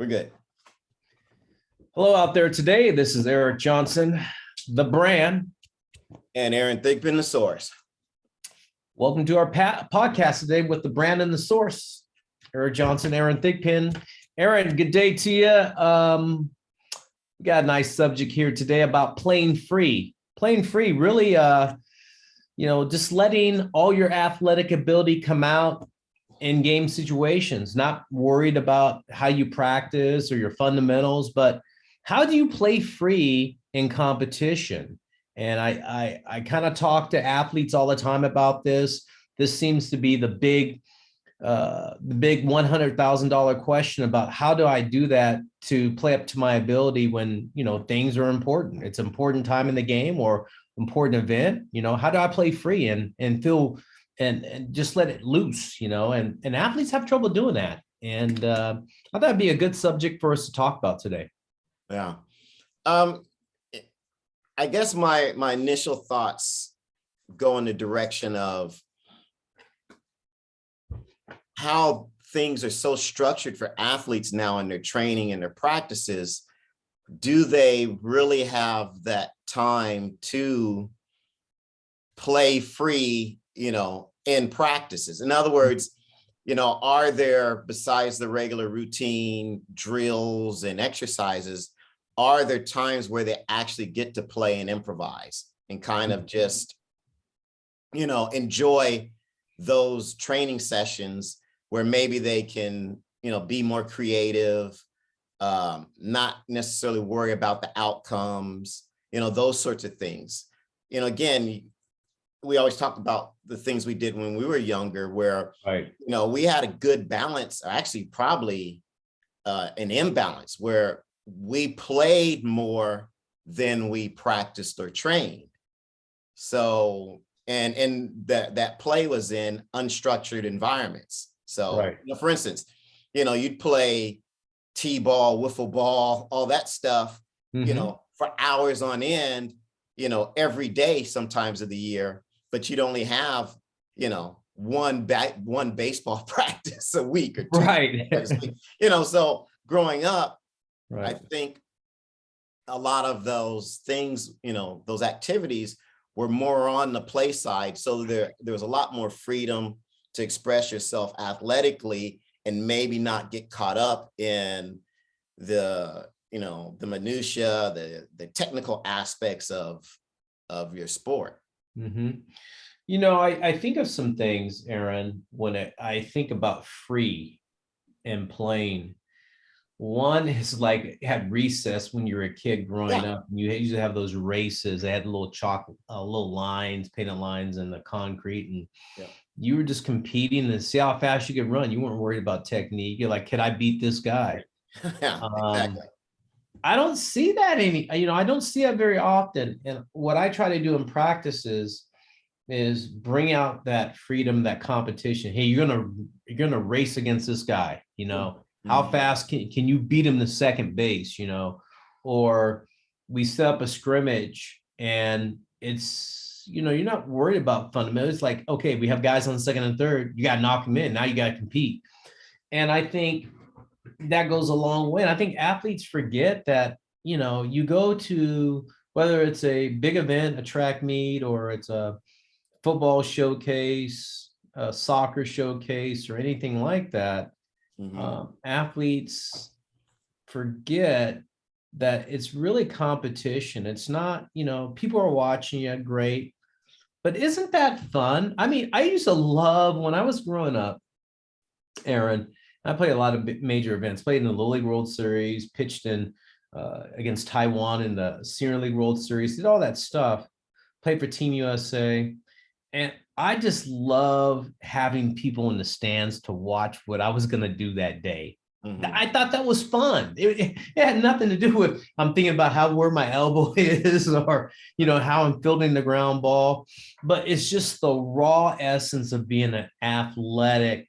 We're good. Hello out there today. This is Eric Johnson, the brand. And Aaron Thigpen, the source. Welcome to our podcast today with the brand and the source. Eric Johnson, Aaron Thigpen. Aaron, good day to you. We got a nice subject here today about playing free. Playing free, really, just letting all your athletic ability come out in game situations, not worried about how you practice or your fundamentals, but how do you play free in competition? And I kind of talk to athletes all the time about this. This seems to be the big $100,000 question about how do I do that to play up to my ability when, things are important. It's an important time in the game or important event. How do I play free and feel and just let it loose, and athletes have trouble doing that. And I thought that'd be a good subject for us to talk about today. Yeah. I guess my initial thoughts go in the direction of how things are so structured for athletes now in their training and their practices. Do they really have that time to play free, in practices? In other words, are there, besides the regular routine drills and exercises, are there times where they actually get to play and improvise and kind of just, enjoy those training sessions where maybe they can, be more creative, not necessarily worry about the outcomes, those sorts of things. Again, we always talk about the things we did when we were younger, where, right, we had a good balance, or actually probably an imbalance, where we played more than we practiced or trained. So, and that play was in unstructured environments. So, right. For instance, you'd play T-ball, wiffle ball, all that stuff, for hours on end, every day, sometimes of the year, but you'd only have, one baseball practice a week or two. Right. So growing up, Right. I think a lot of those things, those activities were more on the play side. So there was a lot more freedom to express yourself athletically and maybe not get caught up in the minutia, the technical aspects of your sport. Mm-hmm. I think of some things, Aaron, when I think about free and playing. One is like at recess when you were a kid growing up, and you used to have those races. They had little little lines, painted lines in the concrete, and you were just competing to see how fast you could run. You weren't worried about technique. You're like, can I beat this guy? Exactly. I don't see that I don't see that very often. And what I try to do in practice is bring out that freedom, that competition. Hey, you're gonna race against this guy. How fast can you beat him to second base? Or we set up a scrimmage and it's you're not worried about fundamentals. It's like, okay, we have guys on second and third. You got to knock them in. Now you got to compete. And I think that goes a long way. And I think athletes forget that, you go to, whether it's a big event, a track meet, or it's a football showcase, a soccer showcase, or anything like that, athletes forget that it's really competition. It's not, people are watching you, great, but isn't that fun? I mean, I used to love, when I was growing up, Aaron, I played a lot of major events, played in the Little League World Series, pitched in against Taiwan in the Senior League World Series, did all that stuff, played for Team USA. And I just love having people in the stands to watch what I was going to do that day. I thought that was fun. It had nothing to do with, I'm thinking about where my elbow is or, how I'm fielding the ground ball, but it's just the raw essence of being an athlete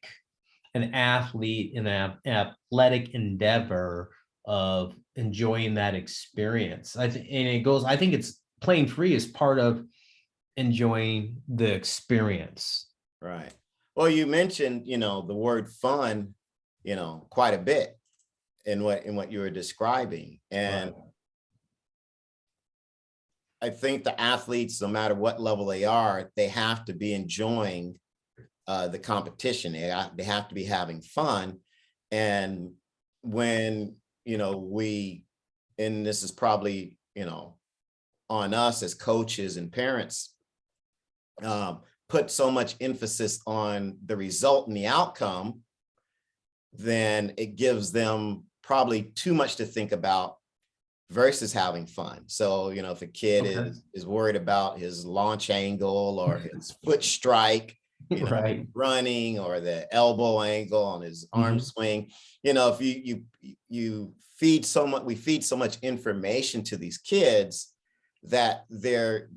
in an athletic endeavor of enjoying that experience. I think it's playing free is part of enjoying the experience. Right. Well, you mentioned, the word fun, quite a bit. what you were describing. And I think the athletes, no matter what level they are, they have to be enjoying the competition. They have to be having fun. And when, and this is probably, on us as coaches and parents, put so much emphasis on the result and the outcome, then it gives them probably too much to think about versus having fun. So, if a kid is worried about his launch angle or his foot strike, running, or the elbow angle on his arm swing, if you feed so much, we feed so much information to these kids that they're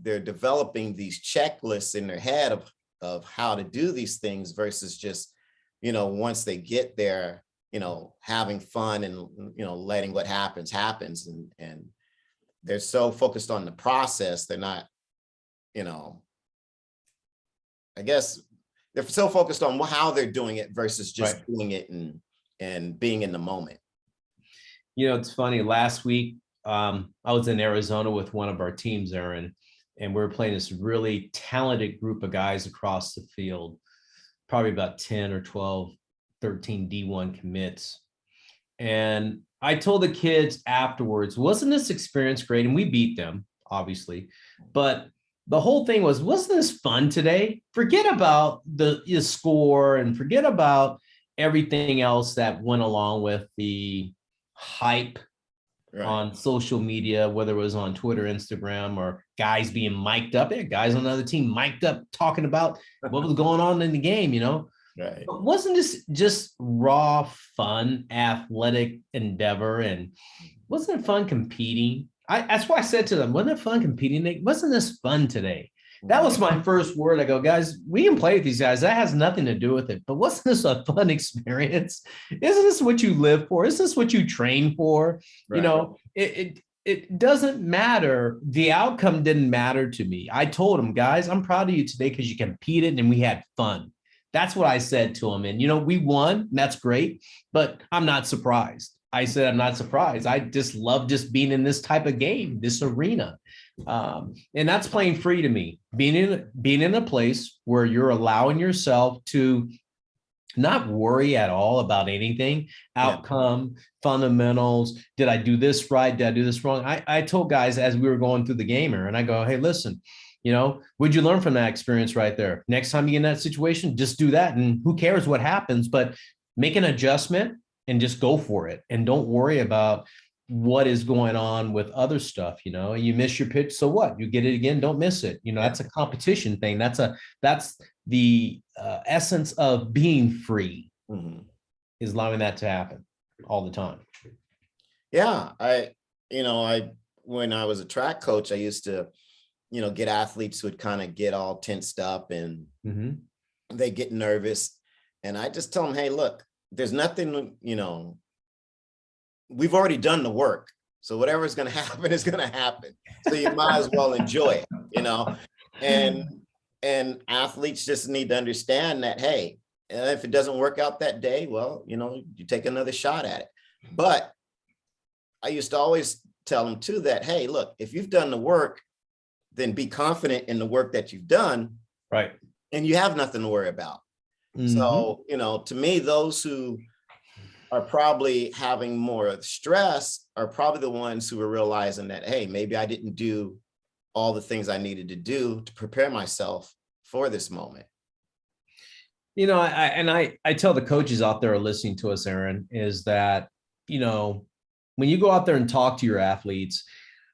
developing these checklists in their head of how to do these things versus just, once they get there, having fun and, letting what happens. And they're so focused on the process. They're not, I guess they're so focused on how they're doing it versus just doing it and being in the moment. It's funny. Last week, I was in Arizona with one of our teams, Aaron, and we were playing this really talented group of guys across the field, probably about 10 or 12, 13 D1 commits. And I told the kids afterwards, wasn't this experience great? And we beat them, obviously, but the whole thing wasn't this fun today? Forget about the score and forget about everything else that went along with the hype on social media, whether it was on Twitter, Instagram, or guys being mic'd up. Yeah, guys on another team mic'd up talking about what was going on in the game, Right. But wasn't this just raw, fun, athletic endeavor? And wasn't it fun competing? That's why I said to them, wasn't it fun competing? Wasn't this fun today? That was my first word. I go, guys, we can play with these guys. That has nothing to do with it. But wasn't this a fun experience? Isn't this what you live for? Isn't this what you train for? It doesn't matter. The outcome didn't matter to me. I told them, guys, I'm proud of you today because you competed and we had fun. That's what I said to them. And, we won. And that's great. But I'm not surprised. I said, I'm not surprised. I just love just being in this type of game, this arena. And that's playing free to me, being in a place where you're allowing yourself to not worry at all about anything, outcome, fundamentals. Did I do this right? Did I do this wrong? I told guys as we were going through the gamer, and I go, hey, listen, what'd you learn from that experience right there? Next time you get in that situation, just do that. And who cares what happens, but make an adjustment and just go for it. And don't worry about what is going on with other stuff. You miss your pitch. So what? You get it again. Don't miss it. That's a competition thing. That's the essence of being free, is allowing that to happen all the time. Yeah. When I was a track coach, I used to, get athletes who would kind of get all tensed up and they get nervous. And I just tell them, hey, look, there's nothing, we've already done the work. So whatever is going to happen is going to happen. So you might as well enjoy it, and athletes just need to understand that, hey, if it doesn't work out that day, well, you take another shot at it. But I used to always tell them too that, hey, look, if you've done the work, then be confident in the work that you've done. Right. And you have nothing to worry about. So, to me, those who are probably having more stress are probably the ones who are realizing that, hey, maybe I didn't do all the things I needed to do to prepare myself for this moment. I tell the coaches out there listening to us, Aaron, is that, when you go out there and talk to your athletes,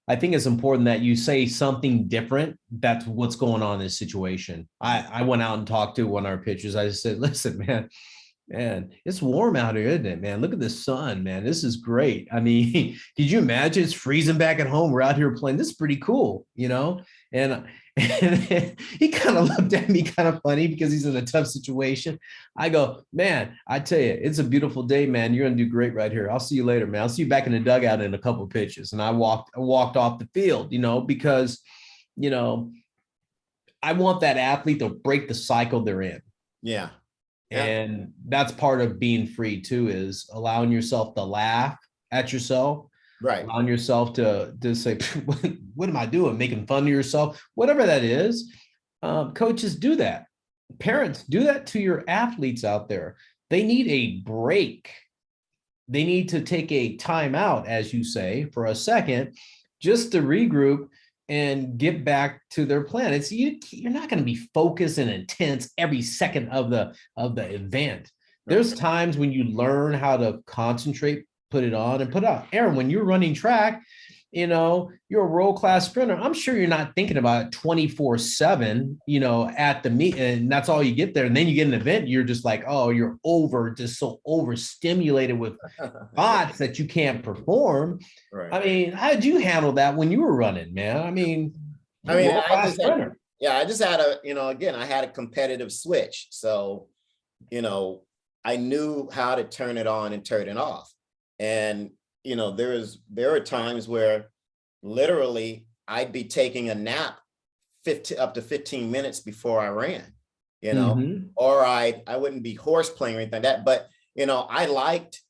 I think it's important that you say something different. That's what's going on in this situation. I went out and talked to one of our pitchers. I just said, listen, man, it's warm out here, isn't it, man? Look at the sun, man. This is great. I mean, could you imagine it's freezing back at home? We're out here playing. This is pretty cool, And he kind of looked at me kind of funny because he's in a tough situation. I go, man, I tell you, it's a beautiful day, man. You're going to do great right here. I'll see you later, man. I'll see you back in the dugout in a couple of pitches. And I walked off the field, because, I want that athlete to break the cycle they're in. Yeah. Yeah. And that's part of being free too, is allowing yourself to laugh at yourself, Right. allowing yourself to say, what am I doing? Making fun of yourself, whatever that is. Coaches do that. Parents do that to your athletes out there. They need a break. They need to take a timeout, as you say, for a second, just to regroup and get back to their plan. It's you're not going to be focused and intense every second of the event. Right. There's times when you learn how to concentrate, put it on and put out. Aaron, when you're running track, you're a world-class sprinter. I'm sure you're not thinking about it 24/7, at the meet, and that's all you get there. And then you get an event, you're just like, oh, you're just so overstimulated with thoughts that you can't perform. Right. I mean, how did you handle that when you were running, man? I mean, you're a world-class sprinter. I just had again, I had a competitive switch. So, I knew how to turn it on and turn it off. And, there are times where literally I'd be taking a nap up to 15 minutes before I ran, or I wouldn't be horse playing or anything like that. But, I liked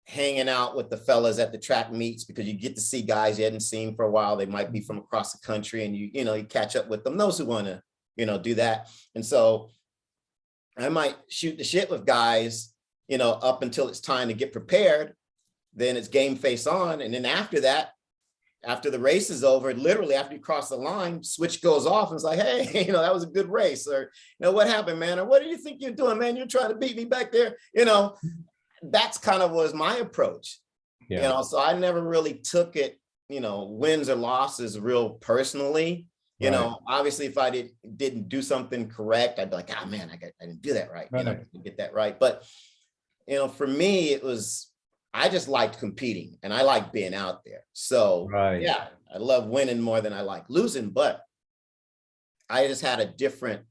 hanging out with the fellas at the track meets, because you get to see guys you hadn't seen for a while. They might be from across the country, and you catch up with them, those who want to, do that. And so I might shoot the shit with guys, up until it's time to get prepared. Then it's game face on. And then after that, after the race is over, literally after you cross the line, switch goes off and it's like, hey, that was a good race. Or, what happened, man? Or what do you think you're doing, man? You're trying to beat me back there. That's kind of was my approach. Yeah. So I never really took it, wins or losses real personally. Right. Obviously if I didn't do something correct, I'd be like, oh man, I didn't do that right. Get that right. But, for me, it was, I just liked competing and I liked being out there. So yeah, I love winning more than I like losing, but I just had a different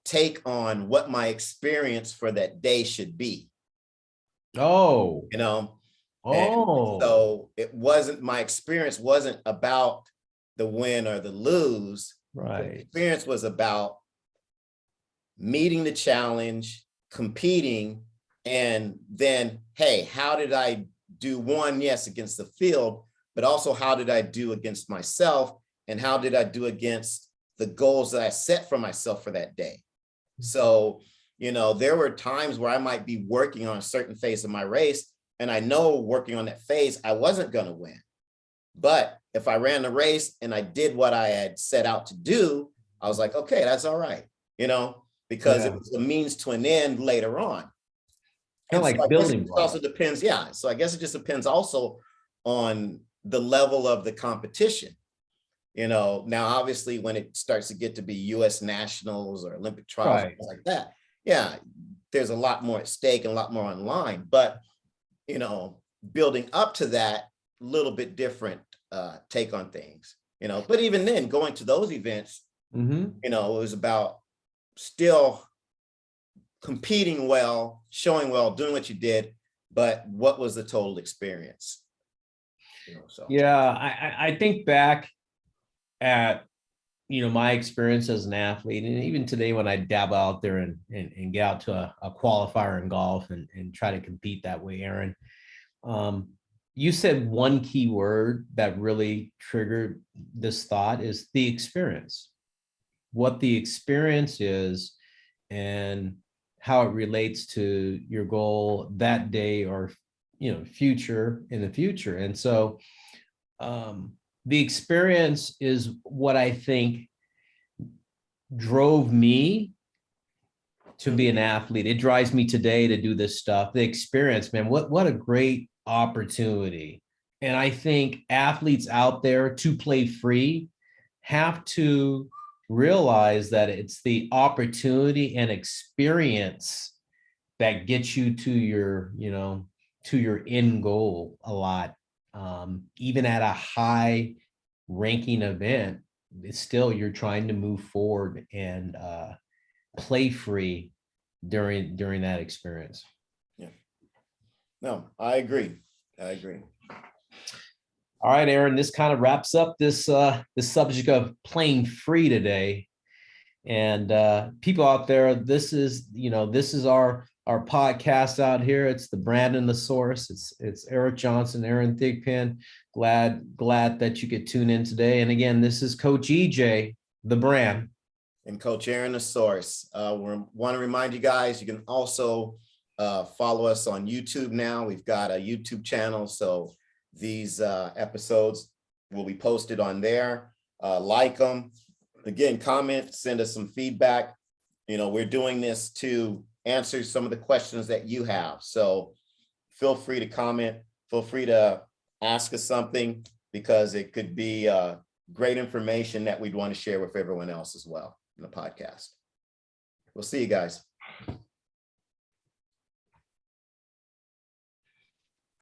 take on what my experience for that day should be. Oh. And so my experience wasn't about the win or the lose. Right. The experience was about meeting the challenge, competing, and then, hey, how did I do yes, against the field, but also how did I do against myself? And how did I do against the goals that I set for myself for that day? So, there were times where I might be working on a certain phase of my race, and I know working on that phase, I wasn't going to win. But if I ran the race and I did what I had set out to do, I was like, okay, that's all right, because it was a means to an end later on. Kind of like building blocks. It also depends. Yeah. So I guess it just depends also on the level of the competition. Now, obviously, when it starts to get to be U.S. nationals or Olympic trials, things like that, yeah, there's a lot more at stake and a lot more on line. But, building up to that, little bit different take on things, but even then, going to those events, it was about still competing well, showing well, doing what you did, but what was the total experience? Yeah, I think back at my experience as an athlete, and even today when I dabble out there and get out to a qualifier in golf and try to compete that way, Aaron. You said one key word that really triggered this thought is the experience. What the experience is and how it relates to your goal that day or future in the future. And so the experience is what I think drove me to be an athlete. It drives me today to do this stuff. The experience, man, what a great opportunity. And I think athletes out there to play free have to realize that it's the opportunity and experience that gets you to your, to your end goal a lot. Even at a high ranking event, it's still, you're trying to move forward and play free during that experience. Yeah. No, I agree. All right, Aaron, this kind of wraps up this subject of playing free today. And people out there, this is, this is our podcast out here. It's the Brandon the Source. It's Eric Johnson, Aaron Thigpen. Glad that you could tune in today. And again, this is Coach EJ, the brand. And Coach Aaron, the Source. We want to remind you guys, you can also follow us on YouTube now. We've got a YouTube channel, so these episodes will be posted on there. Like them. Again, comment, send us some feedback. We're doing this to answer some of the questions that you have. So feel free to comment, feel free to ask us something, because it could be great information that we'd want to share with everyone else as well in the podcast. We'll see you guys.